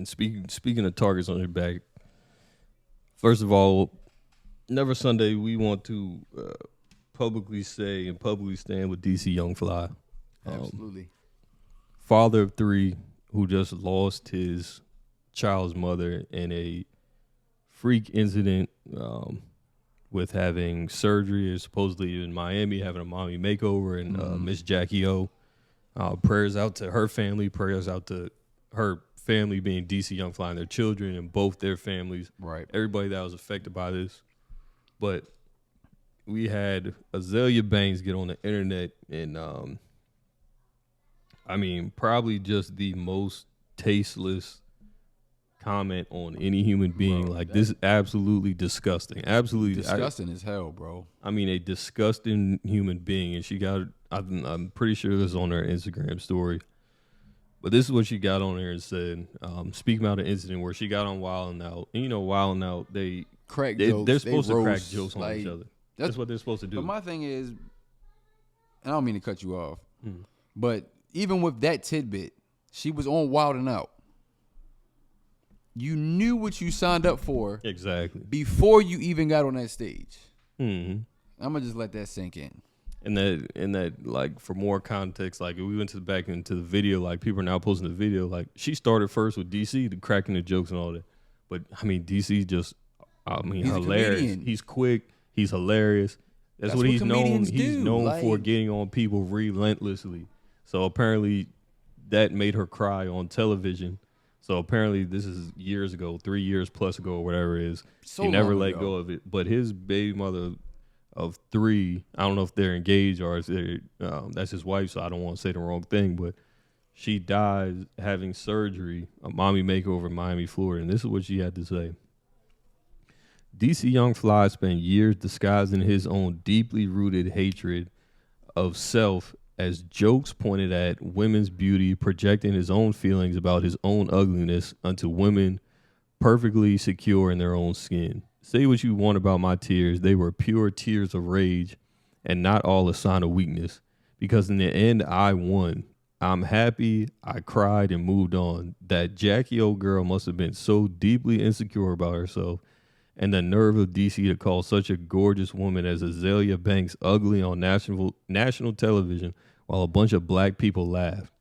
And speaking of targets on their back, first of all, Never Sunday, we want to publicly say and publicly stand with DC Young Fly. Absolutely. Father of 3 who just lost his child's mother in a freak incident with having surgery, supposedly in Miami, having a mommy makeover, and MsJackyOh. Prayers out to her family, prayers out to her family being DC Young Fly and their children and both their families. Right. Everybody that was affected by this. But we had Azealia Banks get on the internet and, probably just the most tasteless comment on any human being. Bro, this is absolutely disgusting. Absolutely disgusting as hell, bro. I mean, a disgusting human being. And she got, I'm pretty sure this is on her Instagram story. But this is what she got on there and said, speaking about an incident where she got on Wild 'N Out. And, Wild 'N Out, they're supposed to crack jokes on each other. That's what they're supposed to do. But my thing is, and I don't mean to cut you off, but even with that tidbit, she was on Wild 'N Out. You knew what you signed up for exactly before you even got on that stage. Mm-hmm. I'm gonna just let that sink in. And that, like, for more context, like, if we went back into the video, like, people are now posting the video, like, she started first with DC, the cracking the jokes and all that. But I mean, DC just, he's hilarious. He's quick. He's hilarious. That's what he's known. He's known for getting on people relentlessly. So apparently, that made her cry on television. So apparently this is years ago, 3 years plus ago or whatever it is. So he never let go of it. But his baby mother of 3, I don't know if they're engaged or if that's his wife, so I don't want to say the wrong thing, but she died having surgery, a mommy makeover in Miami, Florida. And this is what she had to say. DC Young Fly spent years disguising his own deeply rooted hatred of self as jokes pointed at women's beauty, projecting his own feelings about his own ugliness onto women perfectly secure in their own skin. Say what you want about my tears. They were pure tears of rage and not all a sign of weakness. Because in the end, I won. I'm happy. I cried and moved on. That JackyOh girl must have been so deeply insecure about herself. And the nerve of DC to call such a gorgeous woman as Azealia Banks ugly on national television while a bunch of black people laughed.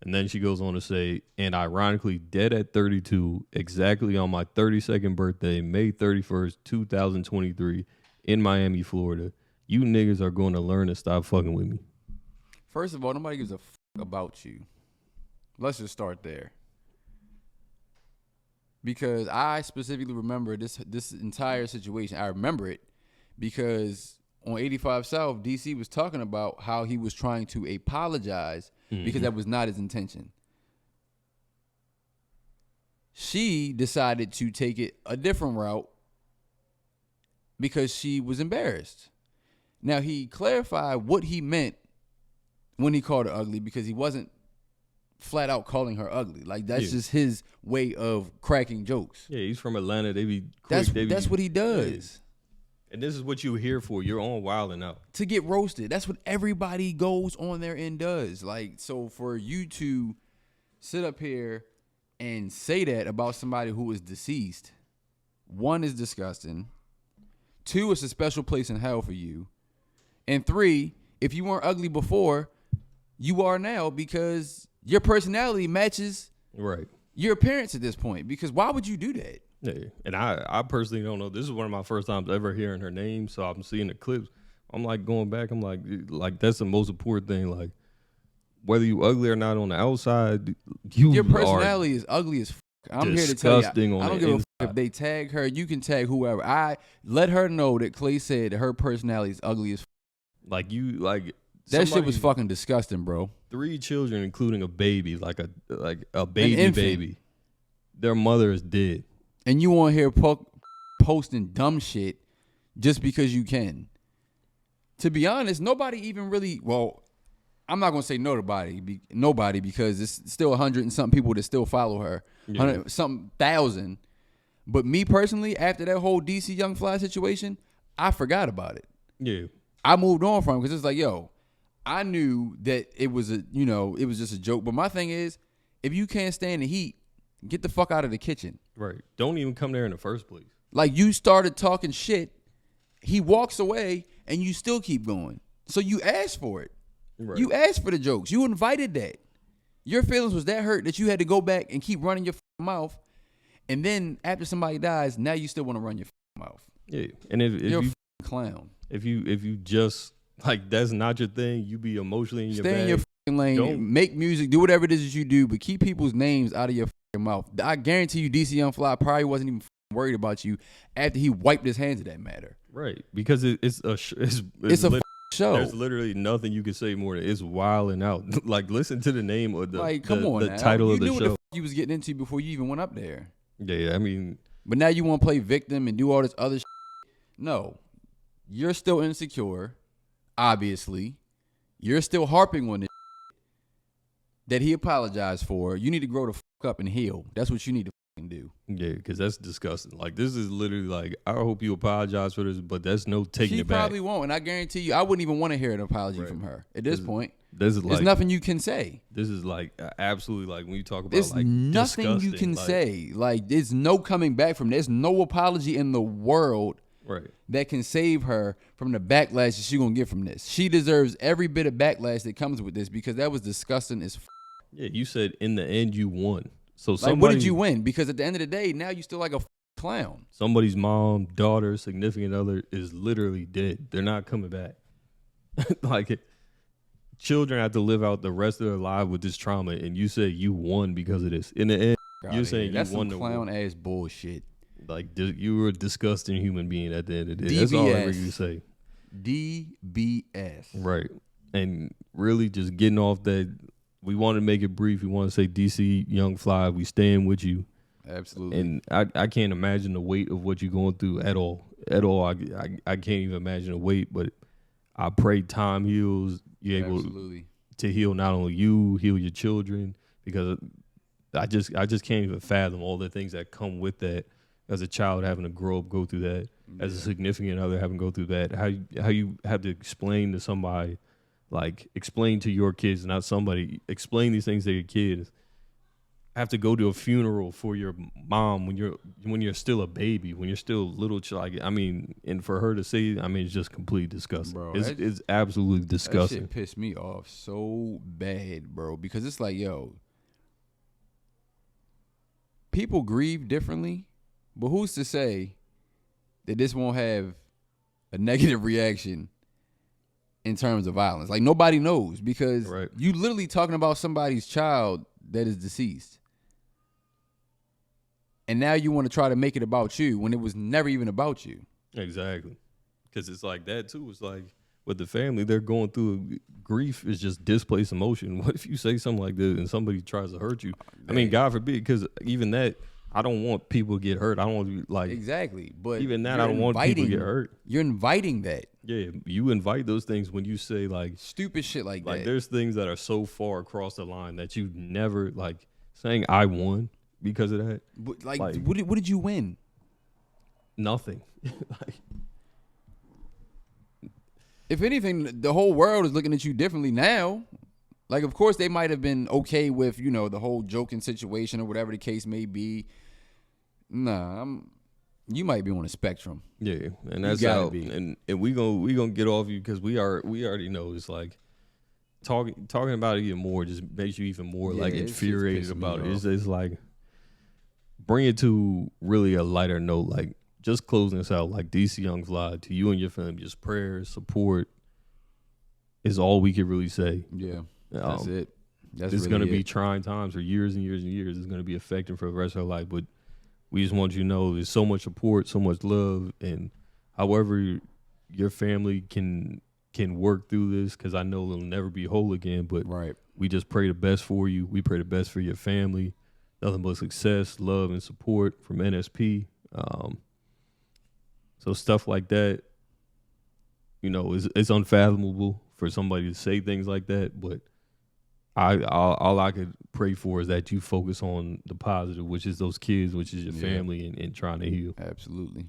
And then she goes on to say, and ironically, dead at 32, exactly on my 32nd birthday, May 31st, 2023, in Miami, Florida, you niggas are going to learn to stop fucking with me. First of all, nobody gives a fuck about you. Let's just start there. Because I specifically remember this entire situation. I remember it because on 85 South, DC was talking about how he was trying to apologize because that was not his intention. She decided to take it a different route because she was embarrassed. Now, he clarified what he meant when he called her ugly because he wasn't flat out calling her ugly. Like, that's just his way of cracking jokes. Yeah, he's from Atlanta. They be quick. That's what he does. And this is what you're here for. You're on Wild 'N Out. To get roasted. That's what everybody goes on there and does. Like, so for you to sit up here and say that about somebody who is deceased, 1, is disgusting. 2, it's a special place in hell for you. And 3, if you weren't ugly before, you are now because your personality matches your appearance at this point. Because why would you do that? Yeah, and I personally don't know. This is one of my first times ever hearing her name, so I'm seeing the clips. I'm like going back. I'm like that's the most important thing. Like, whether you ugly or not on the outside, your personality is ugly as fuck. I'm here to tell you. I don't give a fuck if they tag her. You can tag whoever. I let her know that Clay said that her personality is ugly as fuck. That shit was fucking disgusting, bro. 3 children, including a baby, like a baby. Their mother is dead. And you on here posting dumb shit just because you can. To be honest, nobody even really, well, I'm not going to say nobody because it's still 100 and something people that still follow her. 100 something thousand. But me personally, after that whole DC Young Fly situation, I forgot about it. Yeah. I moved on from it because it's like, yo, I knew that it was it was just a joke. But my thing is, if you can't stand the heat, Get the fuck out of the kitchen. Right. Don't even come there in the first place. Like, you started talking shit. He walks away and you still keep going. So you asked for it. Right. You asked for the jokes. You invited that. Your feelings was that hurt that you had to go back and keep running your mouth. And then after somebody dies, now you still want to run your mouth. Yeah. And if you're you a clown. If you just like that's not your thing, you be emotionally in your bag. Stay in your lane. Make music. Do whatever it is that you do, but keep people's names out of your mouth. I guarantee you, DC Young Fly probably wasn't even worried about you after he wiped his hands of that matter. Right, because it's a show. There's literally nothing you can say more than it's wilding out. Like, listen to the name of the title of the show. You knew what the you was getting into before you even went up there. Yeah, I mean, but now you want to play victim and do all this other shit. No, you're still insecure. Obviously, you're still harping on this that he apologized for. You need to grow the fuck up and heal. That's what you need to do. Yeah, because that's disgusting. Like, this is literally like, I hope you apologize for this, but that's no taking it back. She probably won't, and I guarantee you, I wouldn't even want to hear an apology from her at this point. This is like, there's nothing you can say. This is like absolutely like when you talk about there's like nothing you can say. Like, there's no coming back from this. There's no apology in the world that can save her from the backlash that she's gonna get from this. She deserves every bit of backlash that comes with this because that was disgusting as Yeah, you said in the end you won. So like, what did you win? Because at the end of the day, now you still like a clown. Somebody's mom, daughter, significant other is literally dead. They're not coming back. Like, children have to live out the rest of their life with this trauma, and you say you won because of this. In the end, you're saying you won the war. That's some clown ass bullshit. Like, you were a disgusting human being at the end of the day. DBS. That's all I really say. DBS. Right. And really just getting off that. We want to make it brief. We want to say, DC Young Fly, we stand with you. Absolutely. And I can't imagine the weight of what you're going through at all. At all. I can't even imagine the weight, but I pray time heals. You're able to heal not only you, heal your children, because I just can't even fathom all the things that come with that as a child having to grow up, go through that, as a significant other having to go through that. How you have to explain to somebody, like, explain to your kids, not somebody, explain these things to your kids. Have to go to a funeral for your mom when you're still a baby, when you're still a little child. I mean, and for her to say, I mean, it's just completely disgusting. Bro, it's absolutely disgusting. That shit pissed me off so bad, bro, because it's like, yo, people grieve differently, but who's to say that this won't have a negative reaction in terms of violence? Like, nobody knows, because you literally talking about somebody's child that is deceased. And now you want to try to make it about you when it was never even about you. Exactly. Because it's like that, too. It's like with the family, they're going through grief is just displaced emotion. What if you say something like this and somebody tries to hurt you? I mean, God forbid, because even that, I don't want people to get hurt. I don't want to be like... Exactly. But even that, I don't want people to get hurt. You're inviting that. Yeah, you invite those things when you say, like... Stupid shit like that. Like, there's things that are so far across the line that you never, like, saying I won because of that. But, like what did you win? Nothing. If anything, the whole world is looking at you differently now. Like, of course, they might have been okay with, the whole joking situation or whatever the case may be. Nah, you might be on a spectrum. Yeah, and that's how. And we gonna get off you because we already know it's like talking about it even more just makes you even more like infuriated about it. It's like bring it to really a lighter note. Like, just closing this out, like, DC Young Fly, to you and your family, just prayers, support is all we can really say. Yeah, that's it. It's really going to be trying times for years and years and years. It's going to be affecting for the rest of our life. But we just want you to know there's so much support, so much love, and however your family can work through this, because I know it'll never be whole again, but we just pray the best for you. We pray the best for your family. Nothing but success, love, and support from NSP. So stuff like that, it's unfathomable for somebody to say things like that. But all I could pray for is that you focus on the positive, which is those kids, which is your family, and trying to heal. Absolutely.